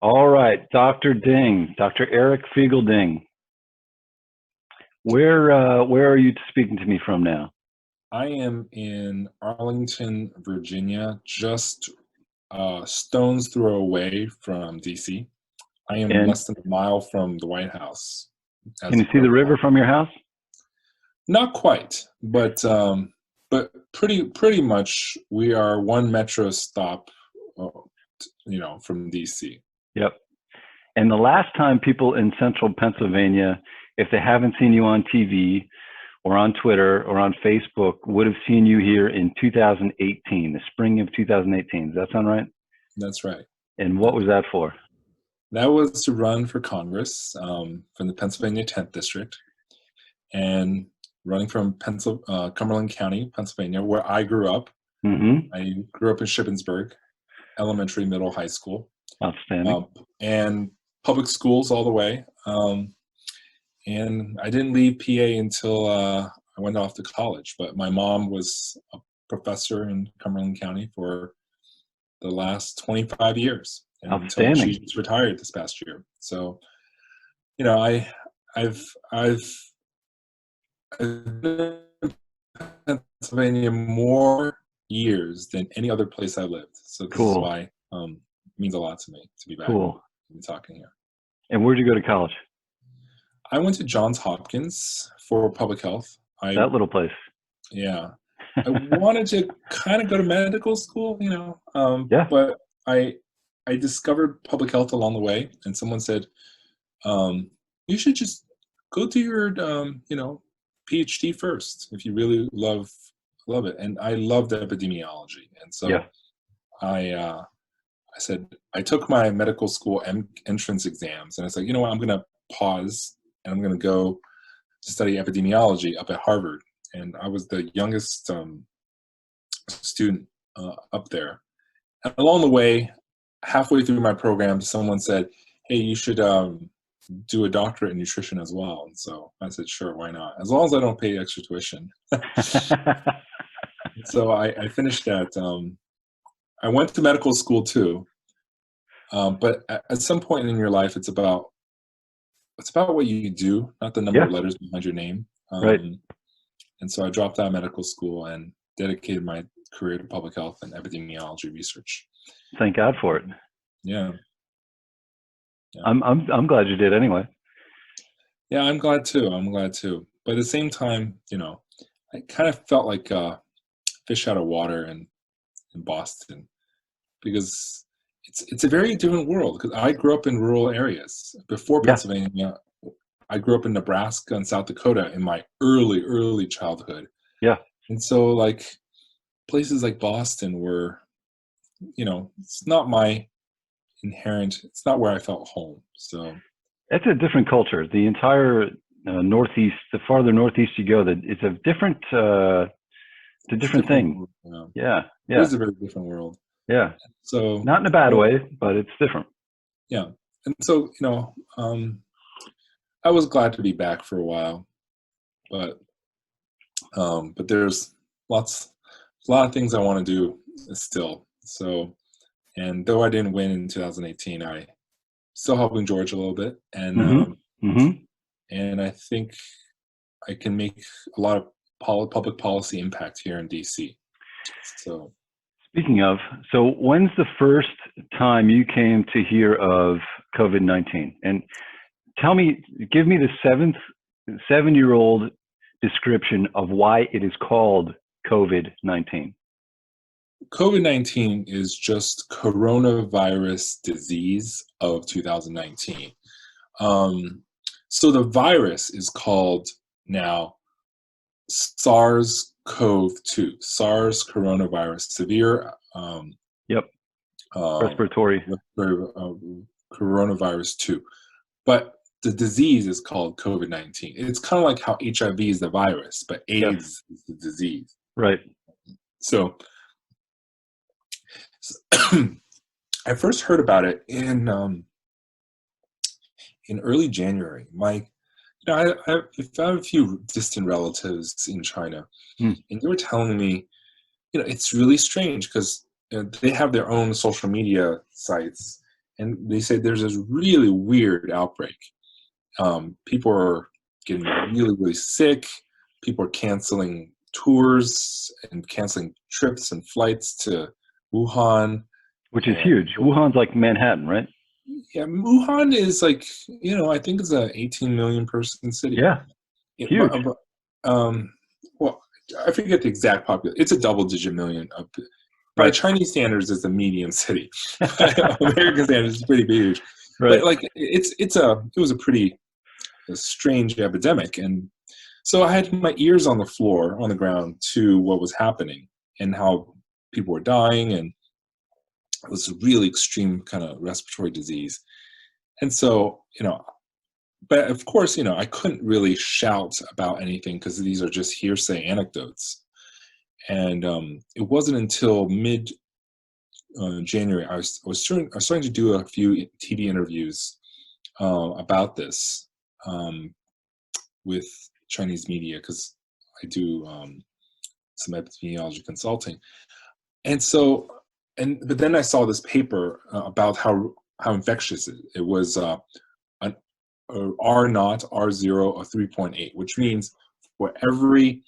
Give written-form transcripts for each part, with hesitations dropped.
All right, Dr. Ding, Dr. Eric Feigl-Ding. Where are you speaking to me from now? I am in Arlington, Virginia, just stone's throw away from DC. I am And less than a mile from the White House can as you a see the protocol. river from your house? Not quite, but pretty much we are one metro stop, uh, from DC. Yep. And the last time people in central Pennsylvania, if they haven't seen you on TV or on Twitter or on Facebook, would have seen you here in 2018, the spring of 2018. Does that sound right? That's right. And what was that for? That was to run for Congress from the Pennsylvania 10th District, and running from Cumberland County, Pennsylvania, where I grew up. Mm-hmm. I grew up in Shippensburg, elementary, middle, high school, Outstanding. and public schools all the way. And I didn't leave PA until I went off to college. But my mom was a professor in Cumberland County for the last 25 years until she Outstanding. just retired this past year. So, you know, I've been in Pennsylvania more years than any other place I lived. So this is Cool. why it means a lot to me to be back Cool. and talking here. And where'd you go to college? I went to Johns Hopkins for public health. That little place. Yeah. I wanted to kind of go to medical school, Yeah. but I discovered public health along the way, and someone said, you should just go do your, PhD first if you really love it. And I loved epidemiology, and so Yeah. I said I took my medical school entrance exams, and I said, you know what, I'm going to pause and I'm going to go to study epidemiology up at Harvard. And I was the youngest student up there. And along the way, halfway through my program, someone said, hey, you should do a doctorate in nutrition as well. And so I said, sure, why not? As long as I don't pay extra tuition. So I finished that. I went to medical school too. But at some point in your life, it's about what you do, not the number Yeah. of letters behind your name. Right. And so I dropped out of medical school and dedicated my career to public health and epidemiology research. Thank God for it. Yeah. I'm glad you did anyway. Yeah, I'm glad too. But at the same time, I kind of felt like a fish out of water in Boston, because it's a very different world. Because I grew up in rural areas before Yeah. Pennsylvania. I grew up in Nebraska and South Dakota in my early childhood. Yeah. And so, like, places like Boston were, it's not it's not where I felt home. So It's a different culture. The entire Northeast, the farther Northeast you go, it's a different, it's a different thing. world, Yeah. It Yeah. is a very different world. Yeah. So Not in a bad way, but it's different. yeah. And so, I was glad to be back for a while, but there's a lot of things I want to do still. So, and though I didn't win in 2018, I still helping George a little bit, and Mm-hmm. Mm-hmm. and I think I can make a lot of public policy impact here in DC. So, Speaking of, so when's the first time you came to hear of COVID-19? And give me the 7-year-old description of why it is called COVID-19. COVID-19 is just coronavirus disease of 2019. So the virus is called now SARS-CoV-2, SARS coronavirus, severe Respiratory. coronavirus 2. But the disease is called COVID-19. It's kind of like how HIV is the virus, but AIDS is the disease. Right. So I first heard about it in early January. I have a few distant relatives in China, and they were telling me, it's really strange because they have their own social media sites, and they said there's this really weird outbreak. People are getting really, really sick. People are canceling tours and canceling trips and flights to Wuhan. Which is huge. Wuhan's like Manhattan, right? Yeah, Wuhan is like, I think it's a 18 million person city. Yeah, huge. Well, I forget the exact population. It's a double-digit million. By Right. Chinese standards, it's a medium city. American standards, it's pretty huge. Right. But like, it was a pretty strange epidemic, and so I had my ears on the floor, on the ground, to what was happening and how people were dying, and it was a really extreme kind of respiratory disease. And so, but of course, I couldn't really shout about anything because these are just hearsay anecdotes. And it wasn't until mid January I was starting to do a few TV interviews about this with Chinese media, because I do some epidemiology consulting. And so, but then I saw this paper about how infectious it was. An R naught, R0 of 3.8, which means for every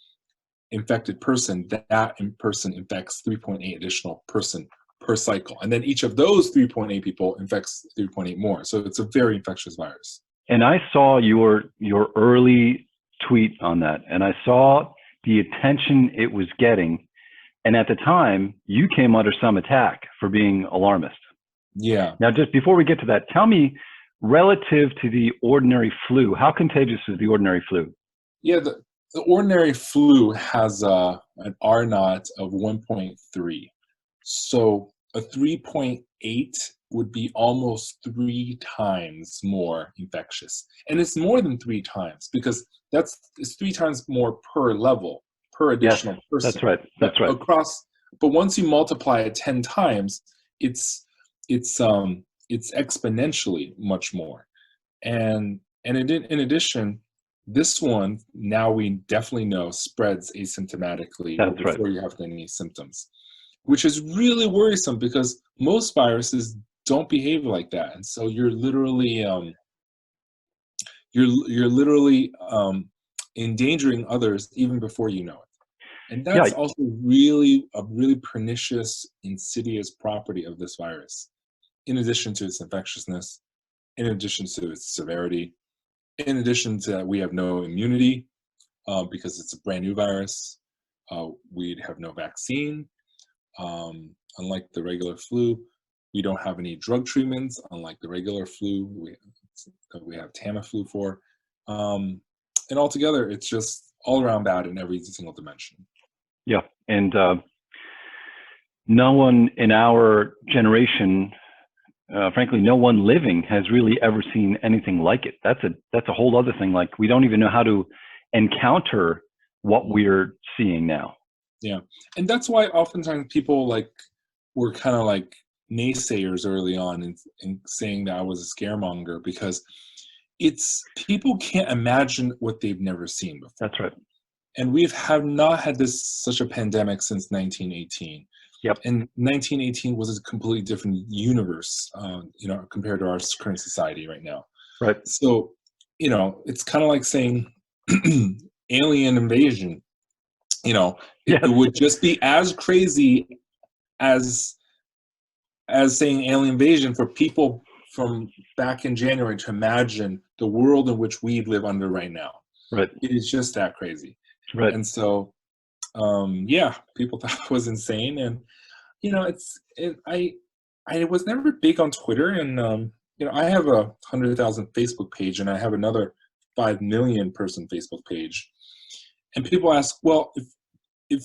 infected person, that person infects 3.8 additional person per cycle. And then each of those 3.8 people infects 3.8 more. So it's a very infectious virus. And I saw your early tweet on that, and I saw the attention it was getting. And at the time, you came under some attack for being alarmist. Yeah. Now, just before we get to that, tell me, relative to the ordinary flu, how contagious is the ordinary flu? Yeah, the ordinary flu has an R naught of 1.3. So a 3.8 would be almost 3 times more infectious. And it's more than 3 times, because it's 3 times more per level, per additional person. That's right. That's right. But once you multiply it 10 times, it's exponentially much more. And in addition, this one, now we definitely know, spreads asymptomatically before you have any symptoms, which is really worrisome because most viruses don't behave like that. And so you're literally endangering others even before you know it. And that's also a really pernicious, insidious property of this virus, in addition to its infectiousness, in addition to its severity, in addition to that we have no immunity because it's a brand new virus. We'd have no vaccine. Unlike the regular flu, we don't have any drug treatments, unlike the regular flu we have Tamiflu for. And altogether, it's just all around bad in every single dimension. Yeah, and no one in our generation, frankly, no one living has really ever seen anything like it. That's a whole other thing. Like, we don't even know how to encounter what we're seeing now. Yeah, and that's why oftentimes people were kind of like naysayers early on in saying that I was a scaremonger, because people can't imagine what they've never seen before. That's right. And we have not had such a pandemic since 1918. Yep. And 1918 was a completely different universe, compared to our current society right now. Right. So, it's kind of like saying alien invasion. It would just be as crazy as saying alien invasion for people from back in January to imagine the world in which we live under right now. Right. It is just that crazy. Right. And so, people thought it was insane. And, I was never big on Twitter. And, I have 100,000 Facebook page, and I have another 5 million person Facebook page. And people ask, well, if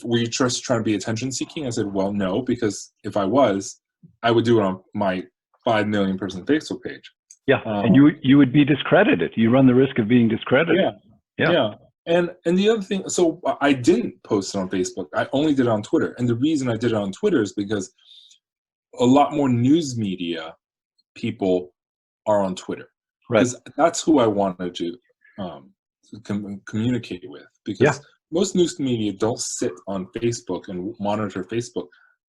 we're just trying to be attention seeking, I said, well, no, because if I was, I would do it on my 5 million person Facebook page. Yeah, and you would be discredited. You run the risk of being discredited. Yeah. And the other thing, so I didn't post it on Facebook. I only did it on Twitter. And the reason I did it on Twitter is because a lot more news media people are on Twitter. Right. Because that's who I wanted to communicate with. Because most news media don't sit on Facebook and monitor Facebook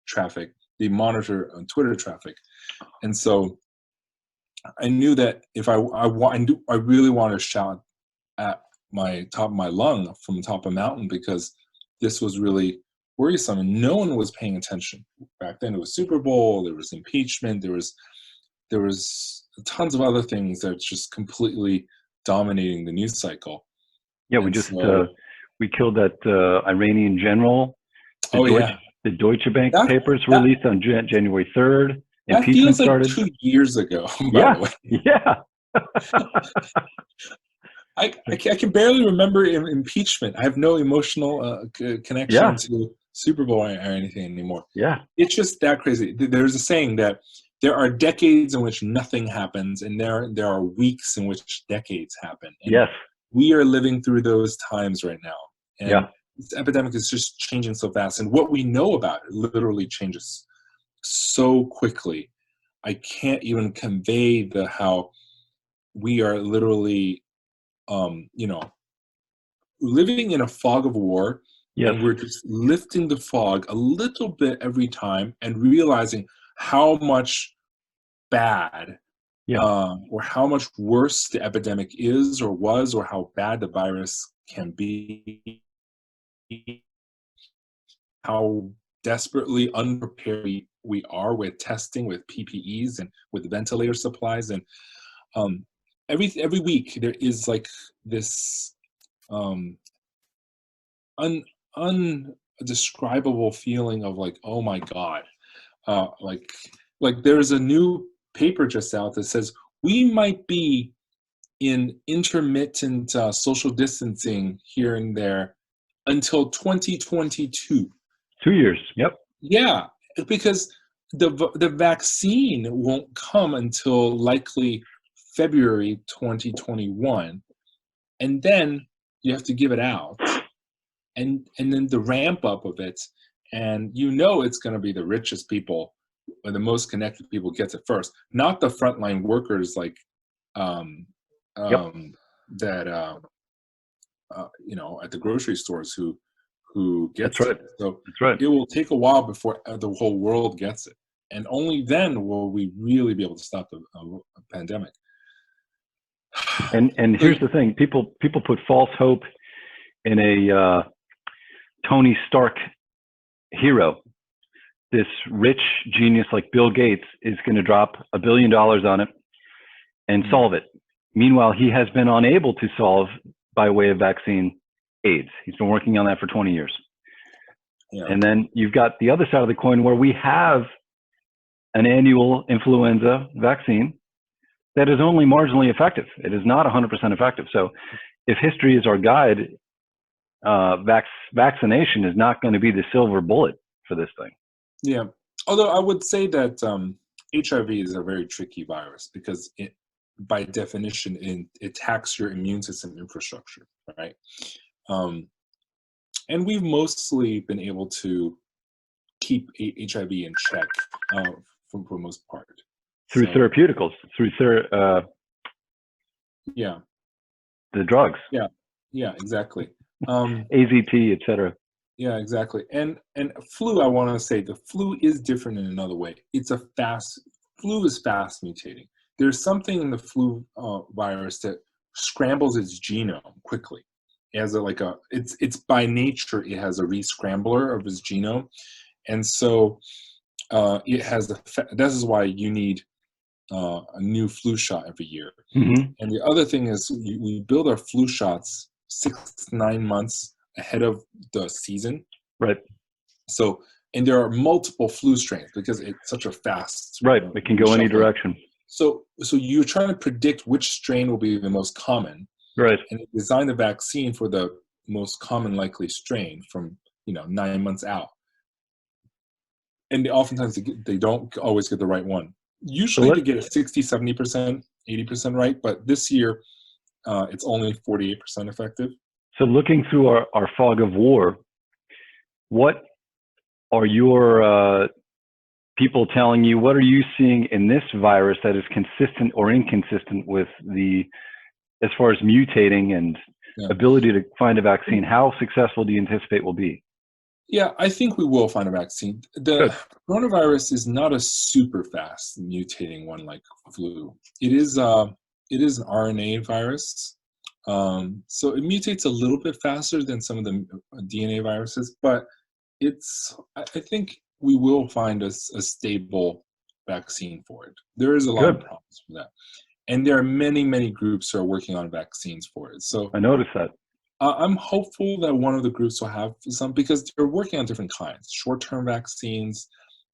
traffic. they monitor Twitter traffic. And so I knew that if I really wanted to shout at my top of my lung from the top of a mountain, because this was really worrisome and no one was paying attention. Back then it was Super Bowl, there was impeachment, there was tons of other things that just completely dominating the news cycle. Yeah, we killed that Iranian general. The Deutsche Bank papers released on January 3rd. That feels like 2 years ago, by the way. Yeah. I can barely remember impeachment. I have no emotional connection to Super Bowl or anything anymore. Yeah. It's just that crazy. There's a saying that there are decades in which nothing happens, and there are weeks in which decades happen. And yes. We are living through those times right now. And this epidemic is just changing so fast. And what we know about it literally changes so quickly. I can't even convey how we are literally, living in a fog of war. Yes. And we're just lifting the fog a little bit every time and realizing how much bad or how much worse the epidemic is or was, or how bad the virus can be, how desperately unprepared we are with testing, with PPEs, and with ventilator supplies. And every week there is like this undescribable feeling of like, oh my God, like there's a new paper just out that says we might be in intermittent social distancing here and there until 2022. 2 years. Yep. Yeah, because the vaccine won't come until likely February 2021, and then you have to give it out, and then the ramp up of it, and it's going to be the richest people or the most connected people gets it first, not the frontline workers like that at the grocery stores who gets That's right. it. So that's right. It will take a while before the whole world gets it, and only then will we really be able to stop the pandemic. And here's the thing: people put false hope in a Tony Stark hero. This rich genius like Bill Gates is going to drop $1 billion on it and solve it. Meanwhile, he has been unable to solve by way of vaccine AIDS. He's been working on that for 20 years. Yeah. And then you've got the other side of the coin where we have an annual influenza vaccine that is only marginally effective. It is not 100% effective. So if history is our guide, vaccination is not going to be the silver bullet for this thing. Yeah. Although I would say that HIV is a very tricky virus because it, by definition, it attacks your immune system infrastructure, right? And we've mostly been able to keep HIV in check for the most part. Through therapeuticals, through the drugs. Yeah, exactly. AZT, etc. Yeah, exactly. And flu, I want to say the flu is different in another way. Flu is fast mutating. There's something in the flu virus that scrambles its genome quickly. It has it's by nature, it has a re-scrambler of its genome. And so it has, this is why you need a new flu shot every year. Mm-hmm. And the other thing is we build our flu shots 6 to 9 months ahead of the season. Right. So, and there are multiple flu strains because it's such a fast. Right. It can go any direction. So you're trying to predict which strain will be the most common. Right. And design the vaccine for the most common likely strain from 9 months out. And oftentimes they don't always get the right one. Usually they get 60, 70%, 80% right, but this year it's only 48% effective. So looking through our fog of war, what are your people telling you? What are you seeing in this virus that is consistent or inconsistent with as far as mutating and ability to find a vaccine? How successful do you anticipate will be? Yeah, I think we will find a vaccine. The Good. coronavirus is not a super fast mutating one like flu. It is an RNA virus, so it mutates a little bit faster than some of the DNA viruses. But I think we will find a stable vaccine for it. There is a lot of Good. promise for that, and there are many groups who are working on vaccines for it. So I noticed that. I'm hopeful that one of the groups will have some, because they're working on different kinds. Short-term vaccines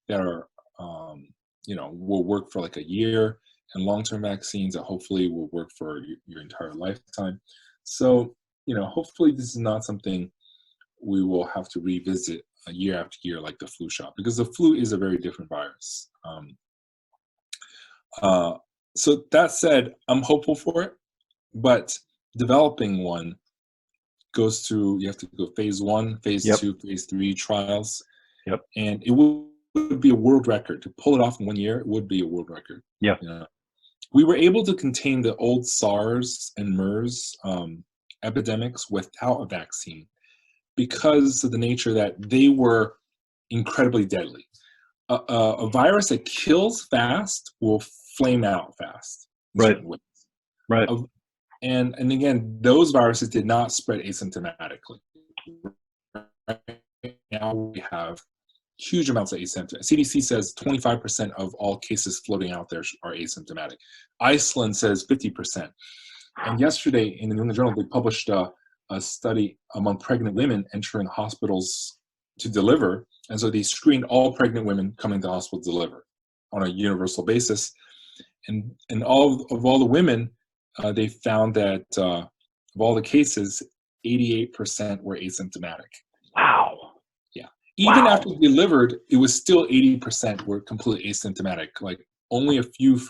that are, will work for like a year, and long-term vaccines that hopefully will work for your entire lifetime. So, hopefully this is not something we will have to revisit year after year like the flu shot, because the flu is a very different virus. Uh, so that said, I'm hopeful for it, but developing one you have to go phase 1, phase Yep. 2, phase 3 trials. Yep. And it would be a world record. To pull it off in 1 year, it would be a world record. Yeah. We were able to contain the old SARS and MERS epidemics without a vaccine, because of the nature that they were incredibly deadly. A virus that kills fast will flame out fast in Right. certain ways. Right. And again, those viruses did not spread asymptomatically. Right now we have huge amounts of asymptomatic. CDC says 25% of all cases floating out there are asymptomatic. Iceland says 50%. And yesterday in the New England Journal, they published a study among pregnant women entering hospitals to deliver. And so they screened all pregnant women coming to the hospital to deliver on a universal basis. And all the women, they found that of all the cases, 88% were asymptomatic. Wow. Yeah. Even Wow. after delivered, it was still 80% were completely asymptomatic. Like only a few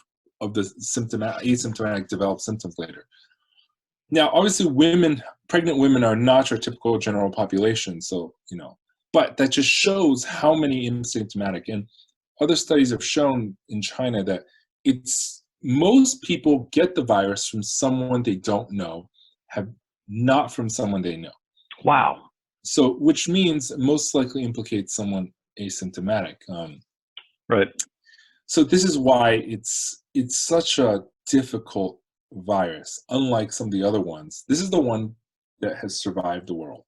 of the asymptomatic developed symptoms later. Now, obviously, pregnant women are not your typical general population. So, but that just shows how many asymptomatic. And other studies have shown in China that most people get the virus from someone they don't know, not from someone they know. Wow. So, which means most likely implicates someone asymptomatic. Right. So this is why it's such a difficult virus. Unlike some of the other ones, this is the one that has survived the world.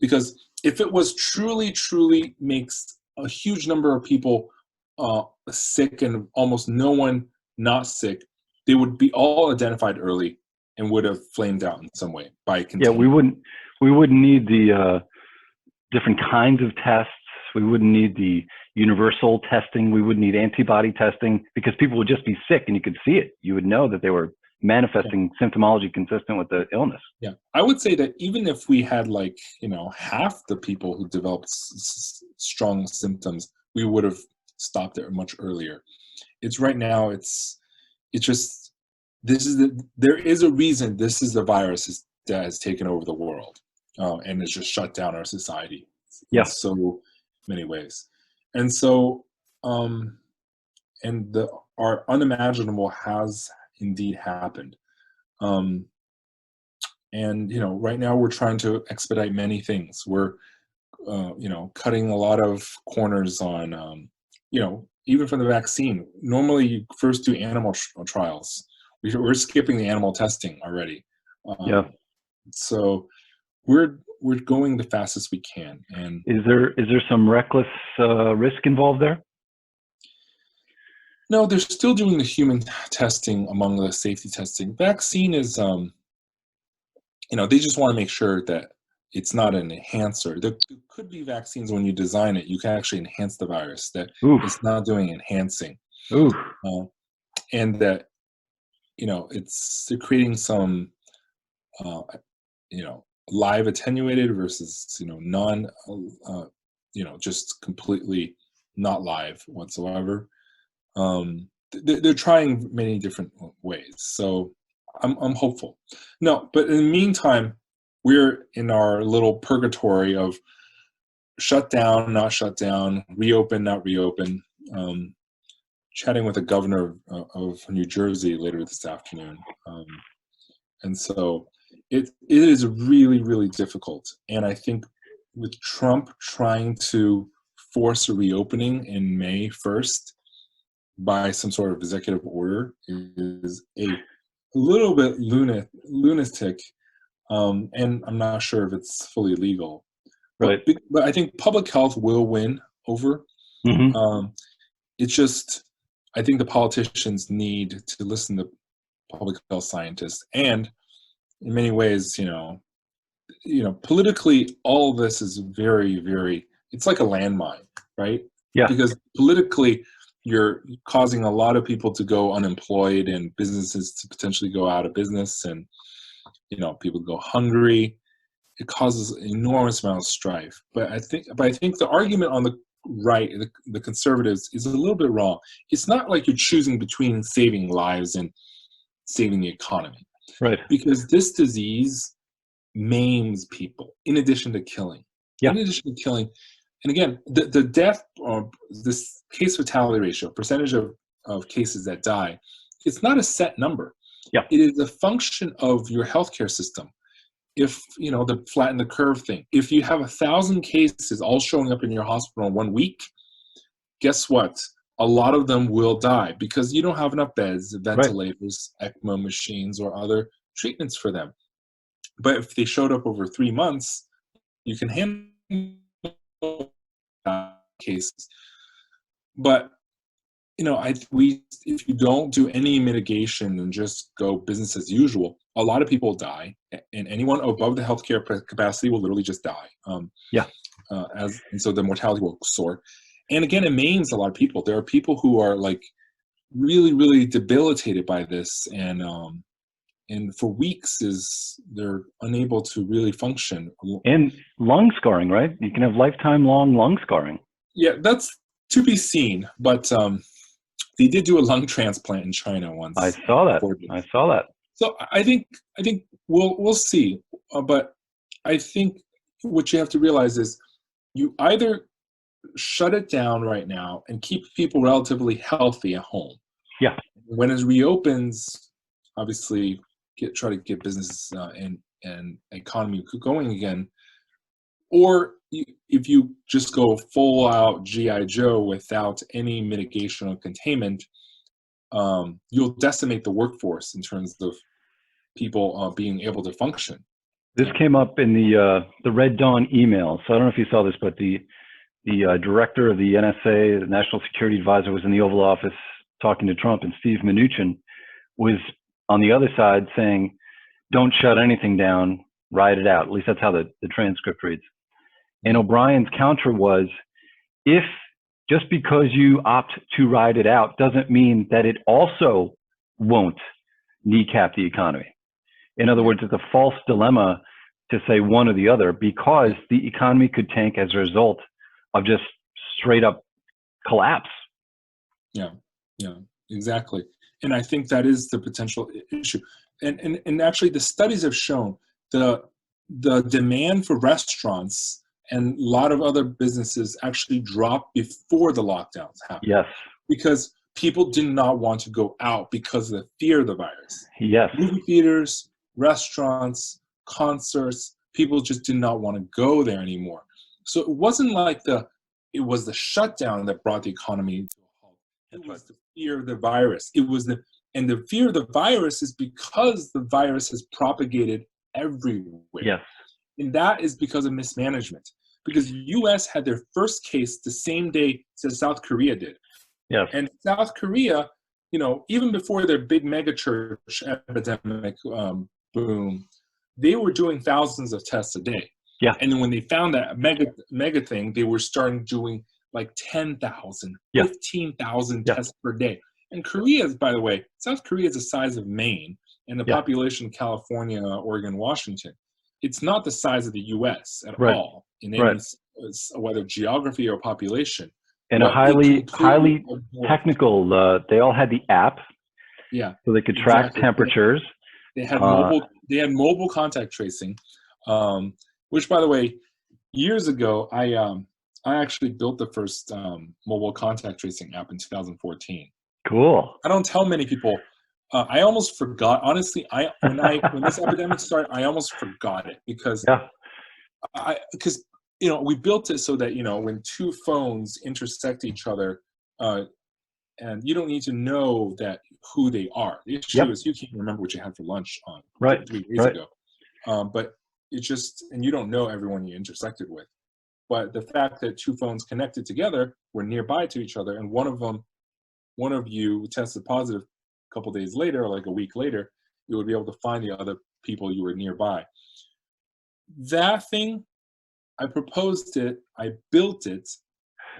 Because if it was truly makes a huge number of people sick and almost no one not sick, they would be all identified early and would have flamed out in some way by Yeah, containment. we wouldn't need the different kinds of tests. We wouldn't need the universal testing. We wouldn't need antibody testing, because people would just be sick and you could see it. You would know that they were manifesting symptomology consistent with the illness. Yeah, I would say that even if we had half the people who developed strong symptoms, we would have stopped it much earlier. It's right now. It's just there is a reason this is the virus that has taken over the world, and it's just shut down our society in so many ways. And so, our unimaginable has indeed happened. And right now we're trying to expedite many things. We're cutting a lot of corners on even for the vaccine. Normally you first do animal trials. We're skipping the animal testing already. So we're going the fastest we can. And is there some reckless risk involved there? No, they're still doing the human testing among the safety testing. Vaccine is they just want to make sure that it's not an enhancer. There could be vaccines when you design it, you can actually enhance the virus, that it's not doing enhancing. And that they're creating some live attenuated versus non just completely not live whatsoever. They're trying many different ways, so I'm hopeful. No, but in the meantime, we're in our little purgatory of shut down, not shut down, reopen, not reopen. Chatting with the governor of New Jersey later this afternoon, and so it is really difficult. And I think with Trump trying to force a reopening in May 1st by some sort of executive order is a little bit lunatic, and I'm not sure if it's fully legal. Right. But I think public health will win over. Hmm. It's just, I think the politicians need to listen to public health scientists, and in many ways, politically, all this is very, very. It's like a landmine, right? Yeah. Because politically, you're causing a lot of people to go unemployed and businesses to potentially go out of business, and people go hungry. It causes an enormous amount of strife. But I think the argument on the right, the conservatives, is a little bit wrong. It's not like you're choosing between saving lives and saving the economy, Right. because this disease maims people in addition to killing. Yeah. In addition to killing, and again, the death or this case fatality ratio, percentage of cases that die, it's not a set number. Yeah. It is a function of your healthcare system. If the flatten the curve thing, if you have 1,000 cases all showing up in your hospital in 1 week, guess what? A lot of them will die because you don't have enough beds, ventilators, ECMO machines, or other treatments for them. But if they showed up over 3 months, you can handle cases. But if you don't do any mitigation and just go business as usual, a lot of people die, and anyone above the healthcare capacity will literally just die. And so the mortality will soar. And again, it maims a lot of people. There are people who are like really, really debilitated by this, and for weeks they're unable to really function. And lung scarring, right? You can have lifetime long lung scarring. Yeah, that's to be seen. But they did do a lung transplant in China once. I saw that. So I think we'll see. But I think what you have to realize is you either shut it down right now and keep people relatively healthy at home. Yeah. When it reopens, obviously try to get business and economy going again. Or if you just go full out G.I. Joe without any mitigation or containment, you'll decimate the workforce in terms of people being able to function. This came up in the Red Dawn email. So I don't know if you saw this, but the director of the NSA, the National Security Advisor, was in the Oval Office talking to Trump, and Steve Mnuchin was on the other side saying, "Don't shut anything down, ride it out." At least that's how the transcript reads. And O'Brien's counter was, if just because you opt to ride it out doesn't mean that it also won't kneecap the economy. In other words, it's a false dilemma to say one or the other, because the economy could tank as a result of just straight up collapse. Yeah, exactly. And I think that is the potential issue. And actually the studies have shown the demand for restaurants and a lot of other businesses actually dropped before the lockdowns happened. Yes. Because people did not want to go out because of the fear of the virus. Yes. Movie theaters, restaurants, concerts, people just did not want to go there anymore. So it wasn't like it was the shutdown that brought the economy to a halt. It was the fear of the virus. And the fear of the virus is because the virus has propagated everywhere. Yes. And that is because of mismanagement. Because U.S. had their first case the same day as South Korea did. Yes. And South Korea, even before their big megachurch epidemic boom, they were doing thousands of tests a day. Yeah. And then when they found that mega thing, they were starting doing like 10,000, 15,000 tests per day. And Korea, by the way, South Korea is the size of Maine and the population of California, Oregon, Washington. It's not the size of the U.S. at all, in any, whether geography or population. And a highly technical, they all had the app. Yeah. So they could track temperatures. They had mobile contact tracing, which, by the way, years ago, I actually built the first mobile contact tracing app in 2014. Cool. I don't tell many people. I almost forgot. Honestly, when this epidemic started, I almost forgot it because we built it so that, when two phones intersect each other, and you don't need to know that who they are. The issue Yep. is you can't remember what you had for lunch on Right. 3 days Right. ago. But and you don't know everyone you intersected with. But the fact that two phones connected together were nearby to each other, and one of you tested positive a couple days later, or like a week later, you would be able to find the other people you were nearby. That thing, I proposed it, I built it,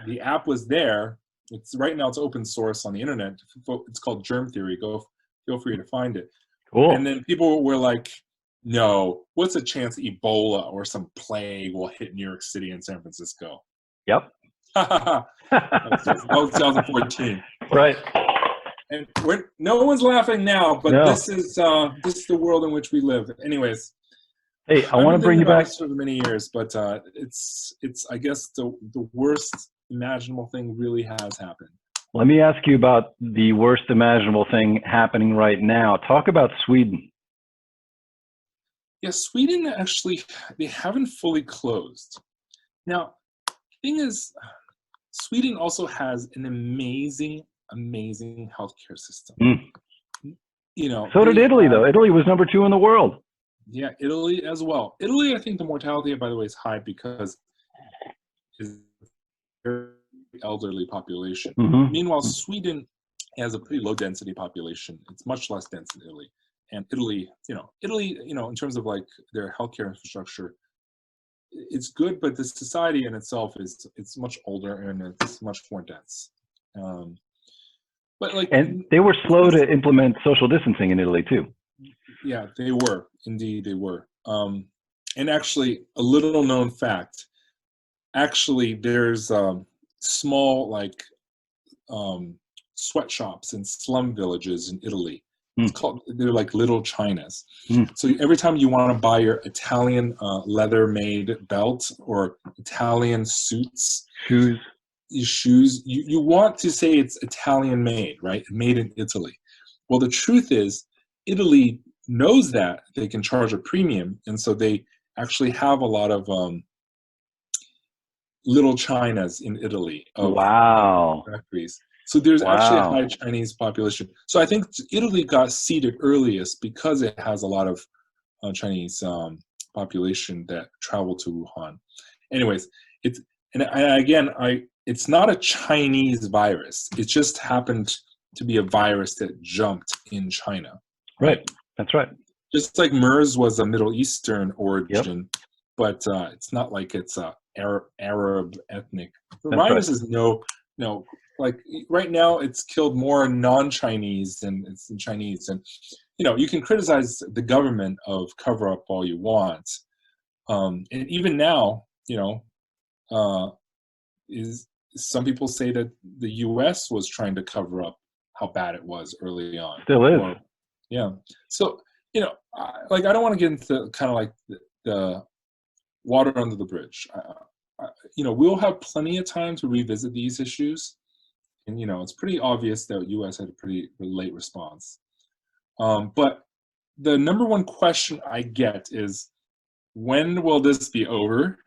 the app was there. It's right now, it's open source on the internet. It's called Germ Theory. Feel free to find it. Cool. And then people were like, no, what's a chance Ebola or some plague will hit New York City and San Francisco? Yep. That was 2014. Right. And no one's laughing now, but No. this is the world in which we live. Anyways, Hey, I I've want been to bring thinking you about back. this for many years, but it's I guess the worst imaginable thing really has happened. Let me ask you about the worst imaginable thing happening right now. Talk about Sweden. Yeah, Sweden actually, they haven't fully closed. Now, the thing is, Sweden also has an amazing healthcare system. So did Italy, though. Italy was number 2 in the world. Yeah, Italy as well. Italy, I think the mortality, by the way, is high because it's a very elderly population. Meanwhile, Sweden has a pretty low density population. It's much less dense than Italy. And Italy, in terms of like their healthcare infrastructure, it's good, but the society in itself it's much older and it's much more dense. And they were slow to implement social distancing in Italy too. Yeah, they were. Indeed, they were. And actually, a little known fact, actually, there's small sweatshops in slum villages in Italy. They're like little Chinas. So every time you want to buy your Italian leather-made belt or Italian shoes, you want to say it's Italian made, right? Made in Italy. Well, the truth is, Italy knows that they can charge a premium, and so they actually have a lot of little Chinas in Italy of factories. So there's actually a high Chinese population. So I think Italy got seeded earliest because it has a lot of Chinese population that travel to Wuhan. Anyways, it's not a Chinese virus. It just happened to be a virus that jumped in China. Right. That's right. Just like MERS was a Middle Eastern origin, but it's not like it's a Arab ethnic. The virus is like right now it's killed more non-Chinese than it's in Chinese. And you can criticize the government of cover up all you want. And even now, some people say that the US was trying to cover up how bad it was early on. Still is. Yeah. So, I don't want to get into kind of like the water under the bridge. We'll have plenty of time to revisit these issues. And, it's pretty obvious that US had a pretty late response. But the number one question I get is, when will this be over?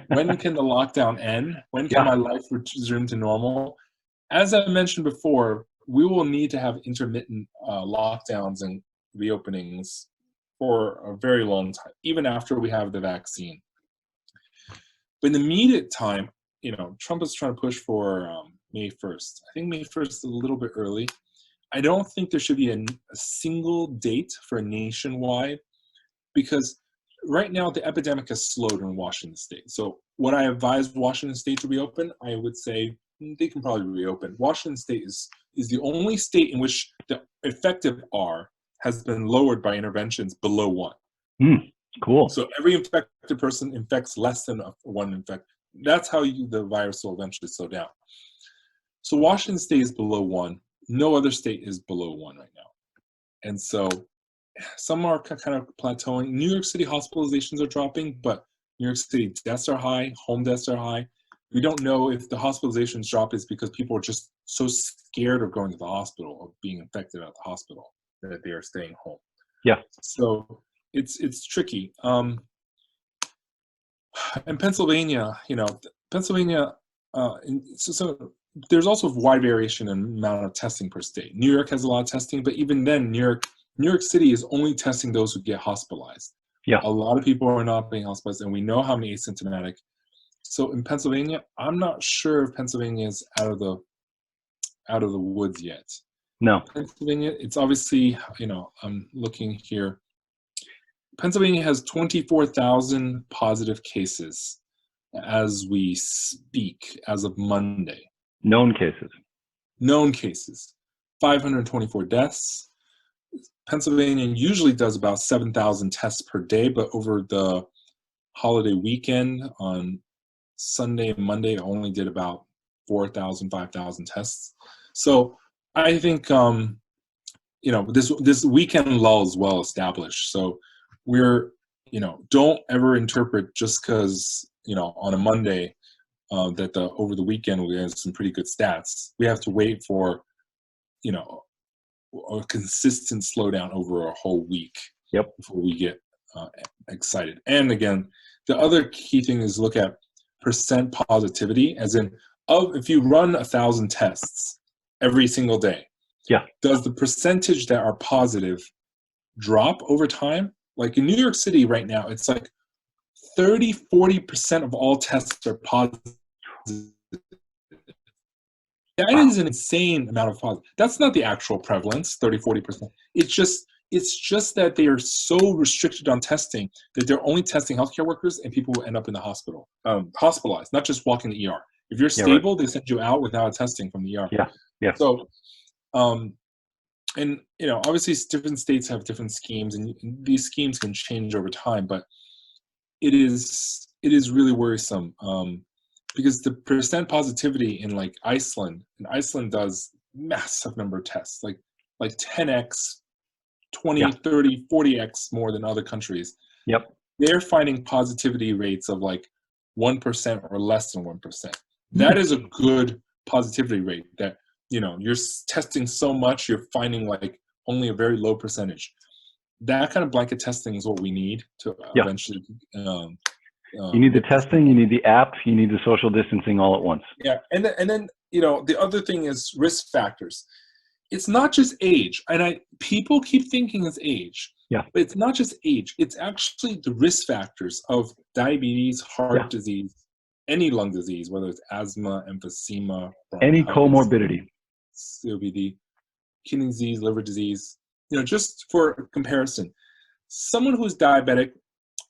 When can the lockdown end? When can my life resume to normal? As I mentioned before, we will need to have intermittent lockdowns and reopenings for a very long time, even after we have the vaccine. But in the immediate time, Trump is trying to push for May 1st. I think May 1st is a little bit early. I don't think there should be a single date for nationwide, because right now the epidemic has slowed in Washington State. So would I advise Washington State to reopen? I would say they can probably reopen. Washington State is the only state in which the effective R has been lowered by interventions below 1. Cool. So every infected person infects less than one infect. That's how the virus will eventually slow down. So Washington State is below 1. No other state is below 1 right now. And so some are kind of plateauing. New York City hospitalizations are dropping, but New York City deaths are high, home deaths are high. We don't know if the hospitalizations drop is because people are just so scared of going to the hospital, of being infected at the hospital, that they are staying home. Yeah. So it's tricky. in Pennsylvania, Pennsylvania, so there's also wide variation in amount of testing per state. New York has a lot of testing, but even then, New York City is only testing those who get hospitalized. Yeah. A lot of people are not being hospitalized, and we know how many asymptomatic. So in Pennsylvania, I'm not sure if Pennsylvania is out of the woods yet. No. Pennsylvania, it's obviously, I'm looking here. Pennsylvania has 24,000 positive cases as we speak, as of Monday. Known cases. Known cases. 524 deaths. Pennsylvania usually does about 7,000 tests per day, but over the holiday weekend on Sunday and Monday, I only did about 4,000, 5,000 tests. So I think, this weekend lull is well established. So we're, don't ever interpret just because, on a Monday that over the weekend we have some pretty good stats. We have to wait for, a consistent slowdown over a whole week. Yep. Before we get excited. And again, the other key thing is look at percent positivity, as in if you run 1,000 tests every single day, yeah, does the percentage that are positive drop over time? Like in New York City right now, it's like 30-40% of all tests are positive. That is an insane amount of positive. That's not the actual prevalence, 30-40%. It's just that they are so restricted on testing that they're only testing healthcare workers and people who end up in the hospital, hospitalized, not just walking the ER. If you're stable, they send you out without testing from the ER. Yeah. So, and obviously different states have different schemes, and these schemes can change over time. But it is really worrisome because the percent positivity in like Iceland, and Iceland does massive number of tests, like 10x. 20, 30, 40x more than other countries. Yep. They're finding positivity rates of like 1% or less than 1%. That is a good positivity rate that, you're testing so much, you're finding like only a very low percentage. That kind of blanket testing is what we need to eventually. You need the testing, you need the app, you need the social distancing all at once. Yeah. And then, the other thing is risk factors. It's not just age, and people keep thinking it's age. Yeah. But it's not just age. It's actually the risk factors of diabetes, heart disease, any lung disease, whether it's asthma, emphysema, any comorbidity, COPD, kidney disease, liver disease. Just for comparison, someone who's diabetic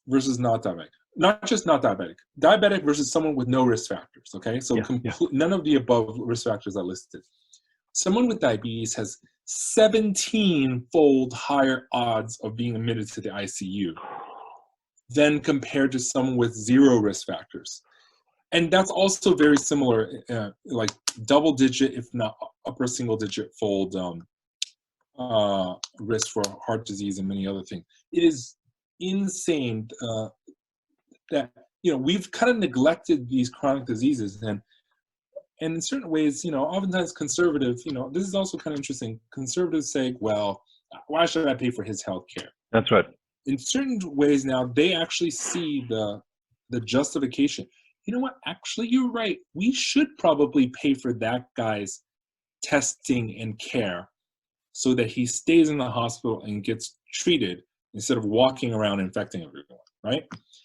versus not diabetic. Not just not diabetic. Diabetic versus someone with no risk factors. Okay, so none of the above risk factors are listed. Someone with diabetes has 17-fold higher odds of being admitted to the ICU than compared to someone with zero risk factors. And that's also very similar, like double-digit, if not upper single-digit fold risk for heart disease and many other things. It is insane that we've kind of neglected these chronic diseases, and in certain ways, oftentimes conservative, this is also kind of interesting. Conservatives say, well, why should I pay for his health care? That's right. In certain ways now, they actually see the justification. You know what? Actually, you're right. We should probably pay for that guy's testing and care so that he stays in the hospital and gets treated instead of walking around infecting everyone, right?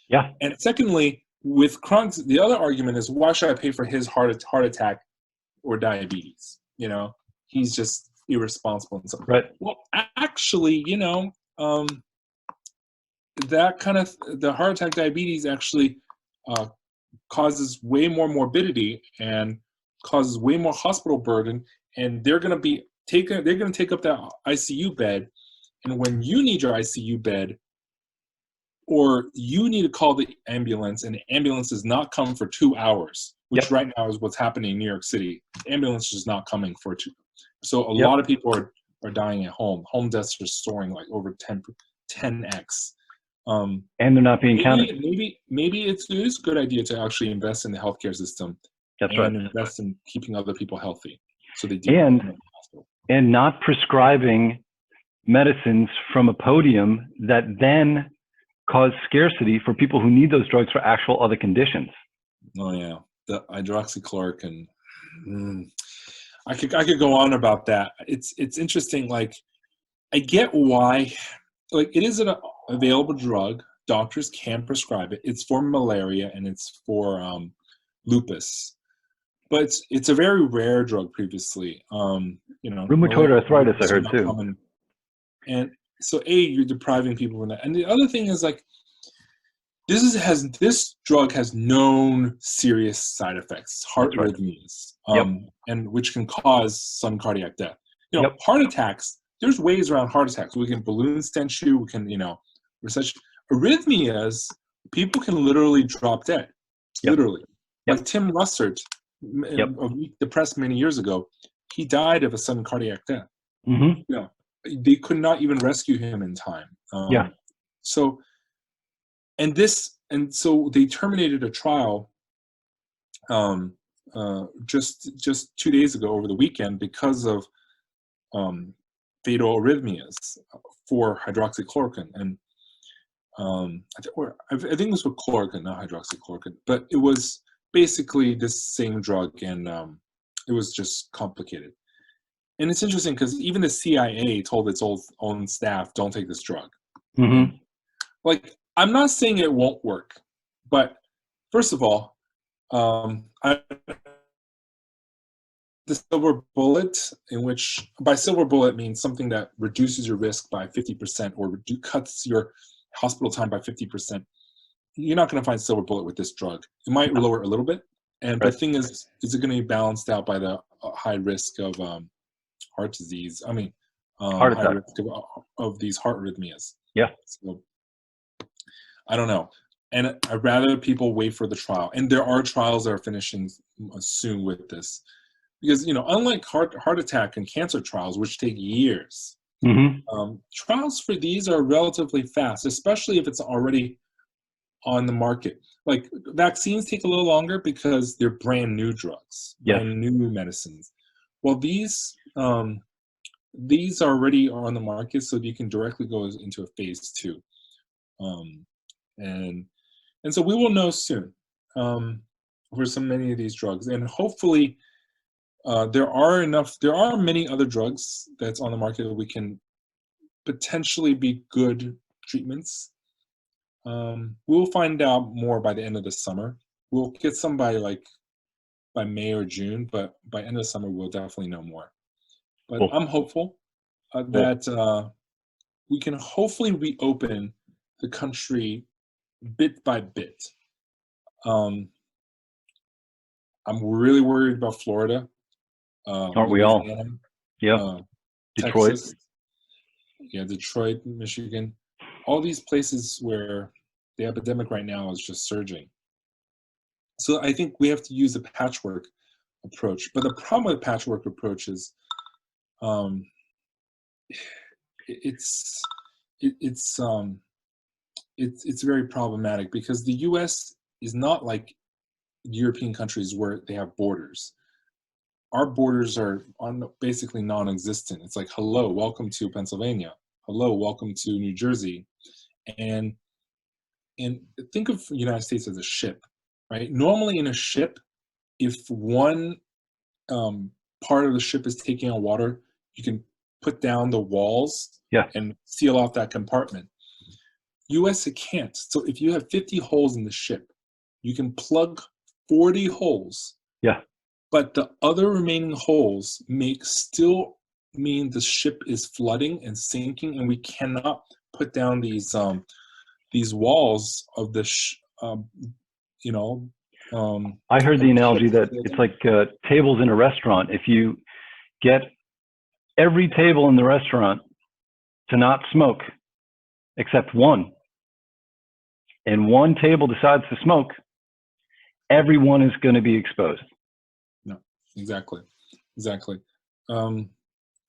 Yeah. And secondly, with Crohn's, the other argument is, why should I pay for his heart attack or diabetes? He's just irresponsible and stuff. Right. Well, actually, that kind of the heart attack, diabetes actually causes way more morbidity and causes way more hospital burden, and they're going to take up that ICU bed, and when you need your ICU bed, or you need to call the ambulance, and the ambulance does not come for 2 hours, which right now is what's happening in New York City. The ambulance is not coming for 2. So a lot of people are dying at home. Home deaths are soaring like over 10x. And they're not being counted. Maybe it is a good idea to actually invest in the healthcare system. That's right. And invest in keeping other people healthy, so they do. And not prescribing medicines from a podium that then cause scarcity for people who need those drugs for actual other conditions. Oh yeah, the hydroxychloroquine. I could go on about that. It's interesting. Like, I get why. Like, it is an available drug. Doctors can prescribe it. It's for malaria and it's for lupus, but it's a very rare drug. Previously, Rheumatoid arthritis, I lupus are heard not too. common. And so, you're depriving people from that. And the other thing is, like, this drug has known serious side effects, heart That's right. arrhythmias, Yep. and which can cause some cardiac death. Yep. Heart attacks. There's ways around heart attacks. We can balloon stent you. We can, such arrhythmias. People can literally drop dead. Yep. Literally, Yep. like Tim Russert, depressed many years ago. He died of a sudden cardiac death. Mm-hmm. They could not even rescue him in time. So. And so they terminated a trial just 2 days ago over the weekend because of fatal arrhythmias for hydroxychloroquine. And I think this was chloroquine, not hydroxychloroquine, but it was basically this same drug, and it was just complicated. And it's interesting because even the CIA told its own staff, "Don't take this drug." Mm-hmm. Like, I'm not saying it won't work, but first of all, the silver bullet, in which by silver bullet means something that reduces your risk by 50% or cuts your hospital time by 50%. You're not going to find silver bullet with this drug. It might lower a little bit, and the thing is it going to be balanced out by the high risk of heart disease? I mean, Heart high attack. risk of these heart arrhythmias. Yeah. So, I don't know. And I'd rather people wait for the trial. And there are trials that are finishing soon with this. Because, unlike heart attack and cancer trials, which take years, trials for these are relatively fast, especially if it's already on the market. Like, vaccines take a little longer because they're brand new drugs, brand new medicines. Well, these already are on the market, so you can directly go into a phase 2. And so we will know soon for so many of these drugs, and hopefully there are many other drugs that's on the market that we can potentially be good treatments. We'll find out more by the end of the summer. We'll get some by May or June, but by end of the summer we'll definitely know more. But I'm hopeful that we can hopefully reopen the country bit by bit. I'm really worried about Florida. Aren't we all? Yeah. Detroit. Texas. Yeah, Detroit, Michigan. All these places where the epidemic right now is just surging. So I think we have to use a patchwork approach. But the problem with patchwork approach is it's very problematic because the U.S. is not like European countries where they have borders. Our borders are basically non-existent. It's like, hello, welcome to Pennsylvania. Hello, welcome to New Jersey. And think of the United States as a ship, right? Normally in a ship, if one part of the ship is taking on water, you can put down the walls and seal off that compartment. US, it can't. So if you have 50 holes in the ship, you can plug 40 holes. Yeah. But the other remaining holes still mean the ship is flooding and sinking, and we cannot put down these walls of the I heard the analogy that it's like tables in a restaurant. If you get every table in the restaurant to not smoke except one, and one table decides to smoke, everyone is going to be exposed. No, exactly.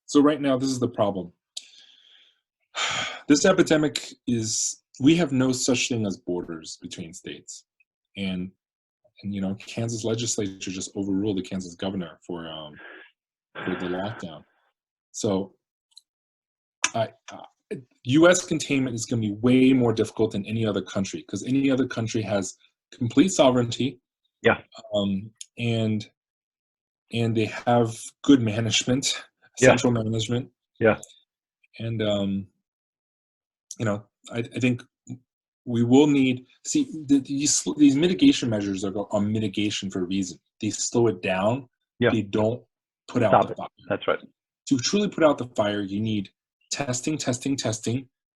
So right now, this is the problem. This epidemic we have no such thing as borders between states. And Kansas legislature just overruled the Kansas governor for the lockdown. So U.S. containment is going to be way more difficult than any other country because any other country has complete sovereignty, Yeah. And they have good management, Yeah. central management, Yeah. and I think we will need these mitigation measures are mitigation for a reason. They slow it down. Yeah. They don't put out Stop the it. fire. That's right. To truly put out the fire, you need testing,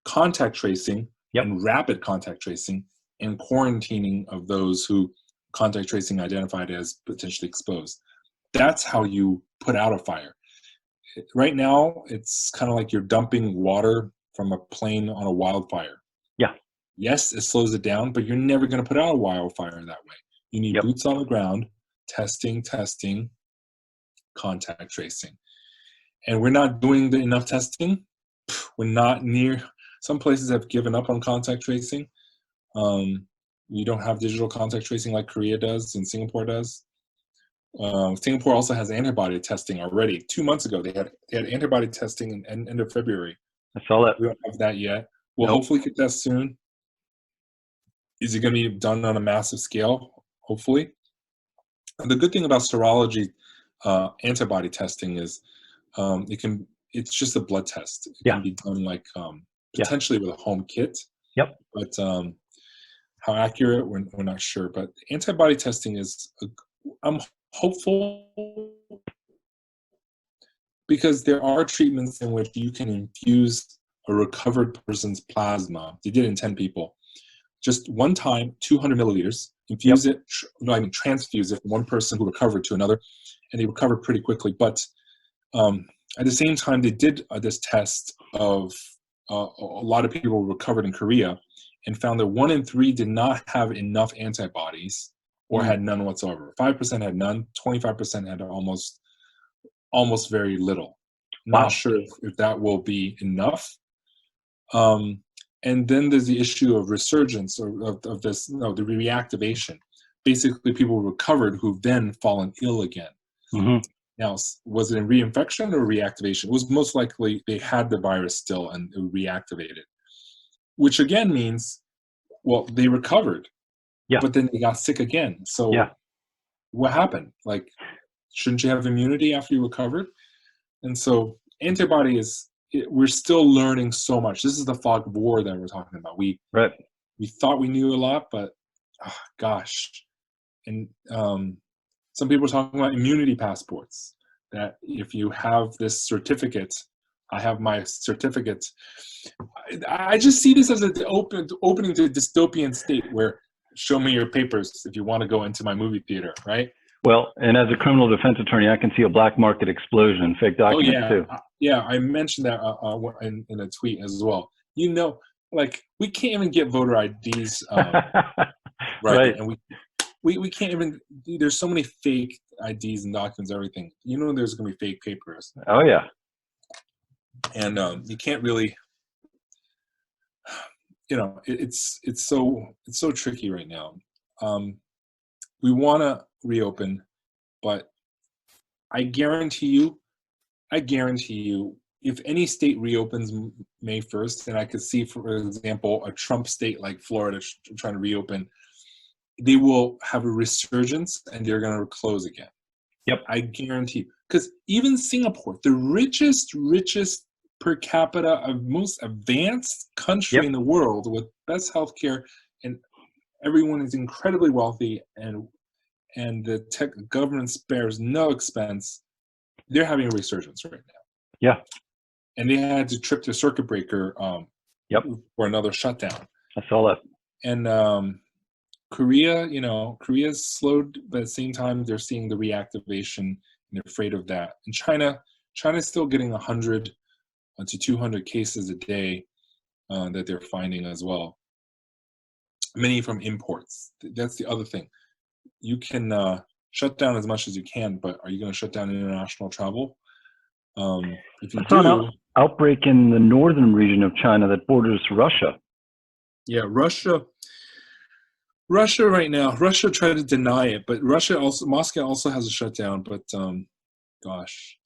contact tracing, Yep. and rapid contact tracing, and quarantining of those who contact tracing identified as potentially exposed. That's how you put out a fire. Right now, it's kind of like you're dumping water from a plane on a wildfire. Yeah. Yes, it slows it down, but you're never going to put out a wildfire that way. You need Yep. boots on the ground, testing, contact tracing. And we're not doing enough testing. We're not near. Some places have given up on contact tracing. We don't have digital contact tracing like Korea does and Singapore does. Singapore also has antibody testing already. 2 months ago, they had antibody testing in end of February. I saw that. We don't have that yet. We'll hopefully get that soon. Is it going to be done on a massive scale? Hopefully. And the good thing about serology antibody testing is it's just a blood test. It can be done like potentially with a home kit. Yep. But how accurate, we're not sure. But antibody testing I'm hopeful because there are treatments in which you can infuse a recovered person's plasma. They did it in 10 people. Just one time, 200 milliliters, infuse it, transfuse it from one person who recovered to another, and they recovered pretty quickly. But at the same time, they did this test of a lot of people who recovered in Korea and found that 1 in 3 did not have enough antibodies or had none whatsoever. 5% had none, 25% had almost very little. Wow. Not sure if that will be enough. And then there's the issue of resurgence of this, the reactivation. Basically, people recovered who've then fallen ill again. Mm-hmm. Now, was it a reinfection or reactivation? It was most likely they had the virus still and it reactivated, which again means, well, they recovered, but then they got sick again. So what happened? Like, shouldn't you have immunity after you recovered? And so antibody we're still learning so much. This is the fog of war that we're talking about. We thought we knew a lot, but gosh. And some people are talking about immunity passports, that if you have this certificate, I have my certificate. I just see this as an opening to a dystopian state where show me your papers if you want to go into my movie theater, right? Well, and as a criminal defense attorney, I can see a black market explosion, fake documents too. Yeah, I mentioned that in a tweet as well. Like we can't even get voter IDs right, and we can't even. There's so many fake IDs and documents, everything. There's going to be fake papers. Oh yeah, and you can't really. It's so tricky right now. We want to reopen, but I guarantee you, if any state reopens May 1st, and I could see, for example, a Trump state like Florida trying to reopen, they will have a resurgence and they're going to close again. Yep. I guarantee. Because even Singapore, the richest per capita, most advanced country in the world with best healthcare, and everyone is incredibly wealthy, and the tech government spares no expense. They're having a resurgence right now. Yeah. And they had to trip the circuit breaker for another shutdown. I saw that. And Korea's slowed, but at the same time, they're seeing the reactivation and they're afraid of that. And China's still getting 100 to 200 cases a day that they're finding as well. Many from imports. That's the other thing. You can shut down as much as you can, but are you going to shut down international travel? If you do, an outbreak in the northern region of China that borders Russia. Yeah, Russia right now. Russia tried to deny it, but Moscow also has a shutdown. But gosh,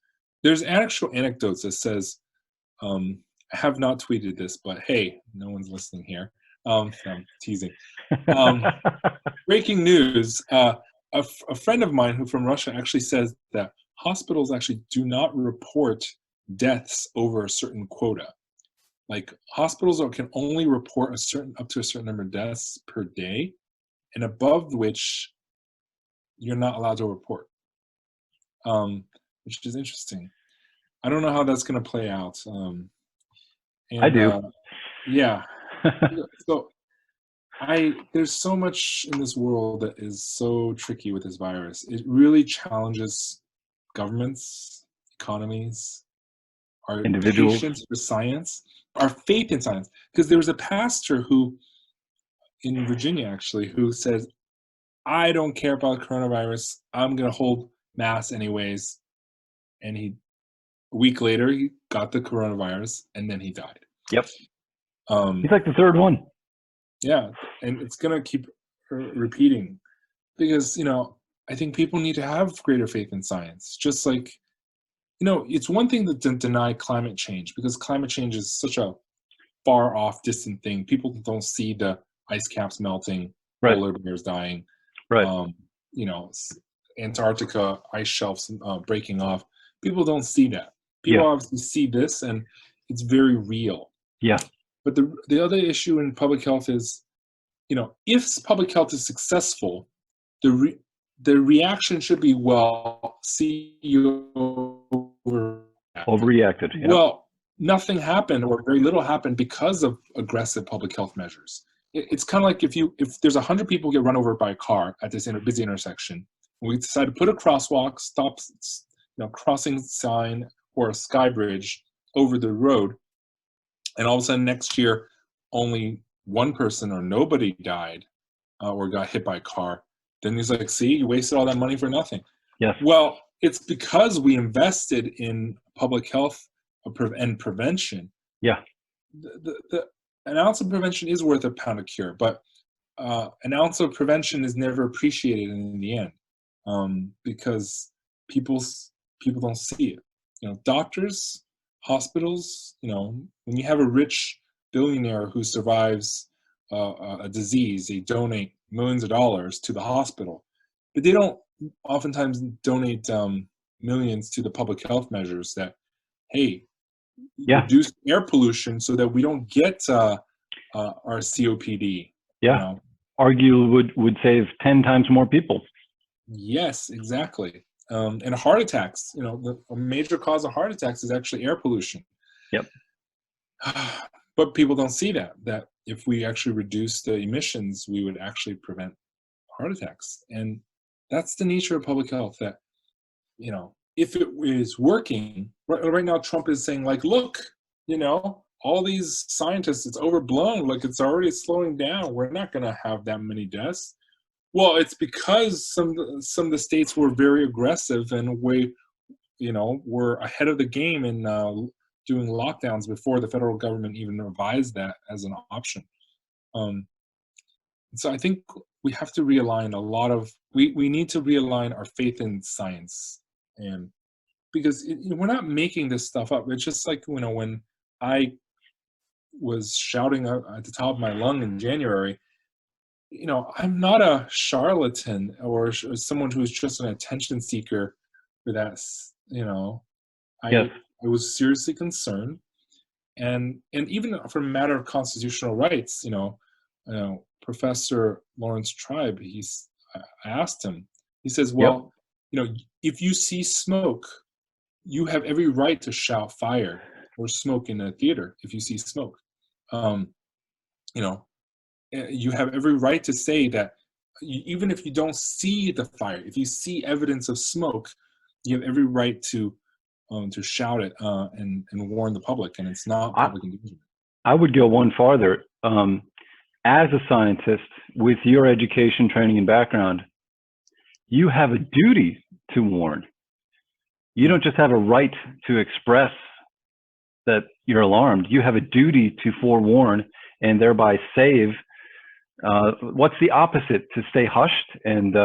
there's actual anecdotes that says I have not tweeted this, but hey, no one's listening here. I'm teasing. Um, Breaking news. A friend of mine who from Russia actually says that hospitals actually do not report deaths over a certain quota. Like hospitals can only report up to a certain number of deaths per day, and above which you're not allowed to report, which is interesting. I don't know how that's going to play out. I And do. yeah, so there's so much in this world that is so tricky with this virus. It really challenges governments, economies, our Individuals. patience for science, our faith in science. Because there was a pastor who, in Virginia actually, who says, I don't care about coronavirus. I'm going to hold mass anyways. And a week later, he got the coronavirus and then he died. Yep. He's like the third one. Yeah. And it's going to keep repeating because, I think people need to have greater faith in science. Just like, it's one thing to deny climate change because climate change is such a far off, distant thing. People don't see the ice caps melting, Right. polar bears dying, Right. Antarctica ice shelves breaking off. People don't see that. People obviously see this, and it's very real. Yeah. But the other issue in public health is, if public health is successful, the reaction should be, well, see you overreacted. Yep. Well, nothing happened or very little happened because of aggressive public health measures. It's kind of like if there's 100 people get run over by a car at this busy intersection, we decide to put a crosswalk, stop, crossing sign or a sky bridge over the road, and all of a sudden next year only one person or nobody died or got hit by a car, then he's like, see, you wasted all that money for nothing. Yes. Well, it's because we invested in public health and prevention. Yeah. An ounce of prevention is worth a pound of cure, but an ounce of prevention is never appreciated in the end because people don't see it. Doctors, hospitals, when you have a rich billionaire who survives a disease, they donate millions of dollars to the hospital, but they don't oftentimes donate millions to the public health measures that, hey, reduce air pollution so that we don't get our COPD. Yeah. Arguably would save 10 times more people. Yes, exactly. And heart attacks, a major cause of heart attacks is actually air pollution. Yep. But people don't see that if we actually reduce the emissions, we would actually prevent heart attacks. And that's the nature of public health, that, if it is working, right now Trump is saying, like, look, all these scientists, it's overblown, like it's already slowing down. We're not going to have that many deaths. Well, it's because some of the states were very aggressive and were ahead of the game in doing lockdowns before the federal government even revised that as an option. So I think we have to realign we need to realign our faith in science, and because we're not making this stuff up. It's just like, when I was shouting at the top of my lung in January, I'm not a charlatan or someone who's just an attention seeker for that. I was seriously concerned, and even from a matter of constitutional rights, Professor Lawrence Tribe, I asked him, he says, well, if you see smoke, you have every right to shout fire or smoke in a theater. If you see smoke, you have every right to say that, even if you don't see the fire, if you see evidence of smoke, you have every right to shout it and warn the public, and it's not public engagement. I would go one farther. As a scientist, with your education, training, and background, you have a duty to warn. You don't just have a right to express that you're alarmed. You have a duty to forewarn and thereby save. What's the opposite to stay hushed and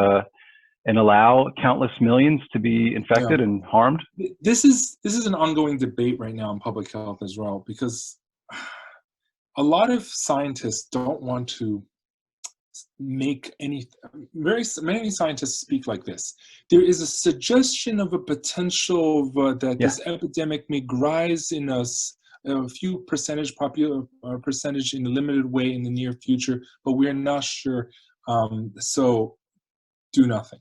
and allow countless millions to be Yeah. infected and harmed? This is an ongoing debate right now in public health as well, because a lot of scientists don't want to make any, many scientists speak like this. There is a suggestion of a potential that Yeah. this epidemic may rise in a few percentage in a limited way in the near future, but we're not sure. So do nothing.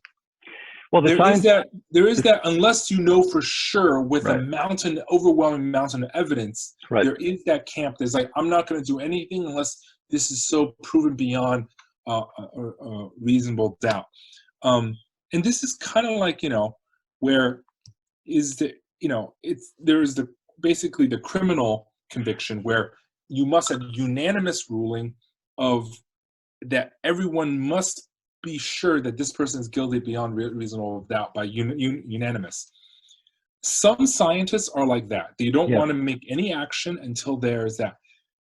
Well, the science, There is that unless you know for sure with right, a overwhelming mountain of evidence, right. there is that camp that's like, I'm not going to do anything unless this is so proven beyond reasonable doubt. And this is kind of like, where is the, there's the basically the criminal conviction where you must have unanimous ruling of that everyone must be sure that this person is guilty beyond reasonable doubt by unanimous. Some scientists are like that. They don't want to make any action until there's that.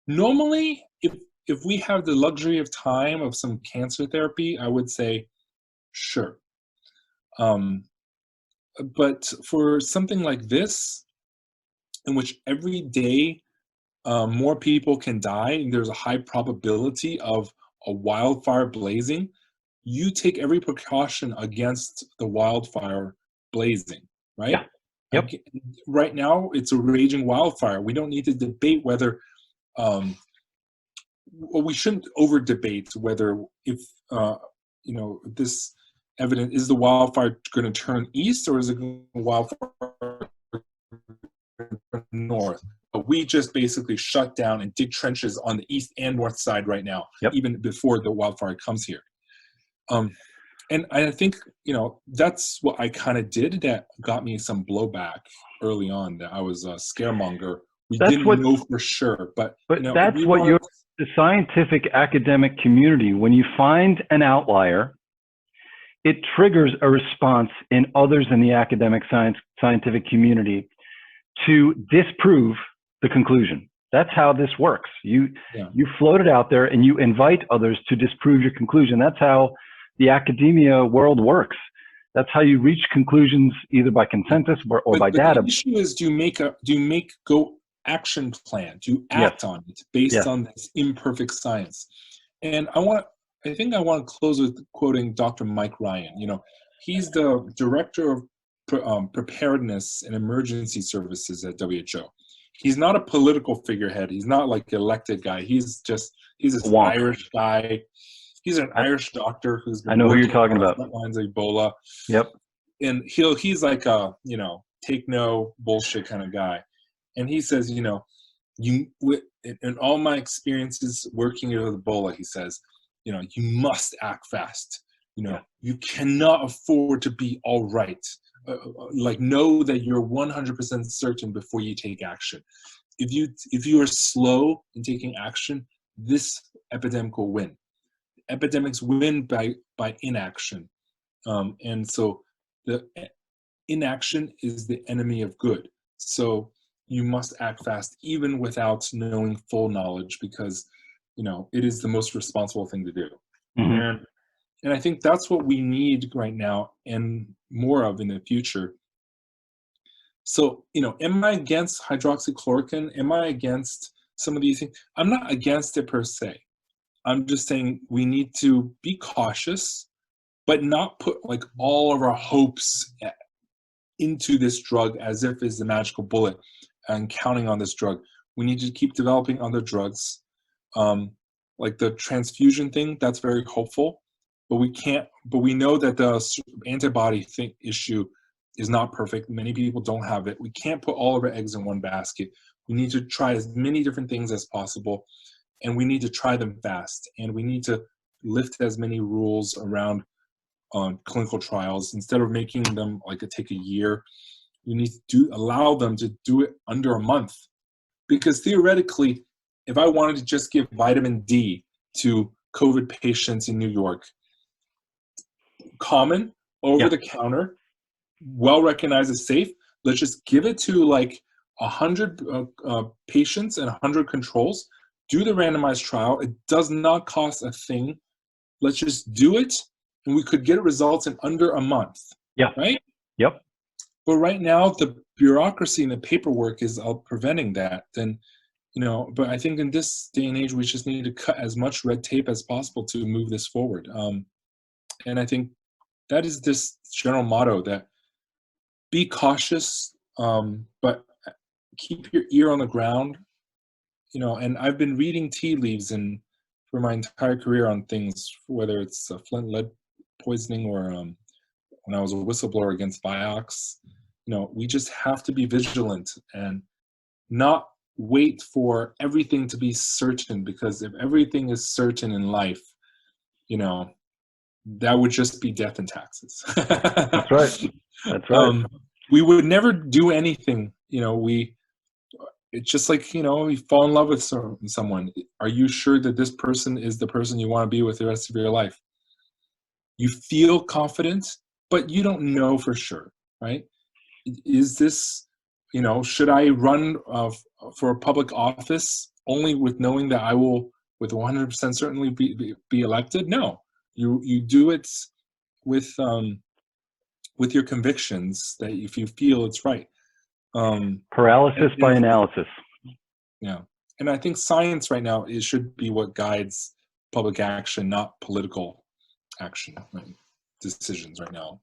Normally, if we have the luxury of time of some cancer therapy, I would say, sure. But for something like this, in which every day more people can die, and there's a high probability of a wildfire blazing, you take every precaution against the wildfire blazing, right? Yeah. Yep. Right now, it's a raging wildfire. We don't need to debate whether, well, we shouldn't over debate whether if, this evidence, is the wildfire going to turn east or is it going to wildfire north? But we just basically shut down and dig trenches on the east and north side right now, even before the wildfire comes here. And I think, that's what I kind of did that got me some blowback early on, that I was a scaremonger. We didn't know for sure, but that's what the scientific academic community, when you find an outlier, it triggers a response in others in the academic scientific community to disprove the conclusion. That's how this works. You float it out there and you invite others to disprove your conclusion. That's how the academia world works. That's how you reach conclusions, either by consensus or by data. The issue is, do you make action plan? Do you act on it based on this imperfect science? And I think I want to close with quoting Dr. Mike Ryan. He's the director of preparedness and emergency services at WHO. He's not a political figurehead. He's not like an elected guy. He's this Irish guy. He's an Irish doctor who's been who you're talking about. Front lines of Ebola. Yep. And he's like a, take no bullshit kind of guy. And he says, in all my experiences working with Ebola, he says, you must act fast. You cannot afford to be all right. Know that you're 100% certain before you take action. If you are slow in taking action, this epidemic will win. Epidemics win by inaction, and so the inaction is the enemy of good. So you must act fast, even without knowing full knowledge, because it is the most responsible thing to do. Mm-hmm. And I think that's what we need right now, and more of in the future. So, am I against hydroxychloroquine? Am I against some of these things? I'm not against it per se. I'm just saying we need to be cautious, but not put all of our hopes into this drug as if it's the magical bullet and counting on this drug. We need to keep developing other drugs. Like the transfusion thing, that's very hopeful, but we know that the antibody issue is not perfect. Many people don't have it. We can't put all of our eggs in one basket. We need to try as many different things as possible. And we need to try them fast, and we need to lift as many rules around clinical trials instead of making them take a year. We need to allow them to do it under a month, because theoretically, if I wanted to just give vitamin D to COVID patients in New York, common, over the counter, well recognized as safe, let's just give it to 100 patients and 100 controls. Do the randomized trial. It does not cost a thing. Let's just do it and we could get results in under a month. Yeah. Right? Yep. But right now, the bureaucracy and the paperwork is preventing that. Then, but I think in this day and age, we just need to cut as much red tape as possible to move this forward. And I think that is this general motto, that be cautious, but keep your ear on the ground. And I've been reading tea leaves for my entire career on things, whether it's Flint lead poisoning or when I was a whistleblower against Vioxx. We just have to be vigilant and not wait for everything to be certain, because if everything is certain in life, that would just be death and taxes. That's right. That's right. We would never do anything. It's just like, you fall in love with someone. Are you sure that this person is the person you want to be with the rest of your life? You feel confident, but you don't know for sure, right? Is this, should I run for a public office only with knowing that I will, with 100% certainly be elected? No, you do it with your convictions, that if you feel it's right. Paralysis by analysis. Yeah, and I think science right now, it should be what guides public action, not political action, right? Decisions right now.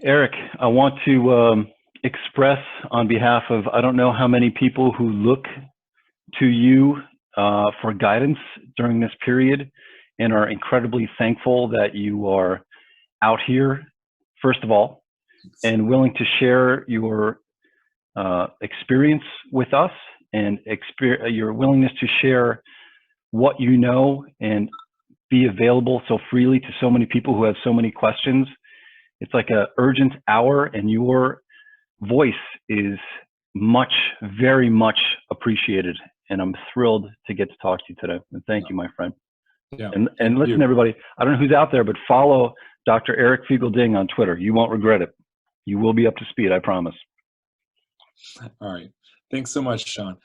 Eric, I want to express on behalf of, I don't know how many people who look to you for guidance during this period, and are incredibly thankful that you are out here, first of all, and willing to share your experience with us, and your willingness to share what you know and be available so freely to so many people who have so many questions. It's like an urgent hour, and your voice is very much appreciated. And I'm thrilled to get to talk to you today. And thank you, my friend. Yeah. And listen, everybody, I don't know who's out there, but follow Dr. Eric Feigl-Ding on Twitter. You won't regret it. You will be up to speed, I promise. All right. Thanks so much, Sean.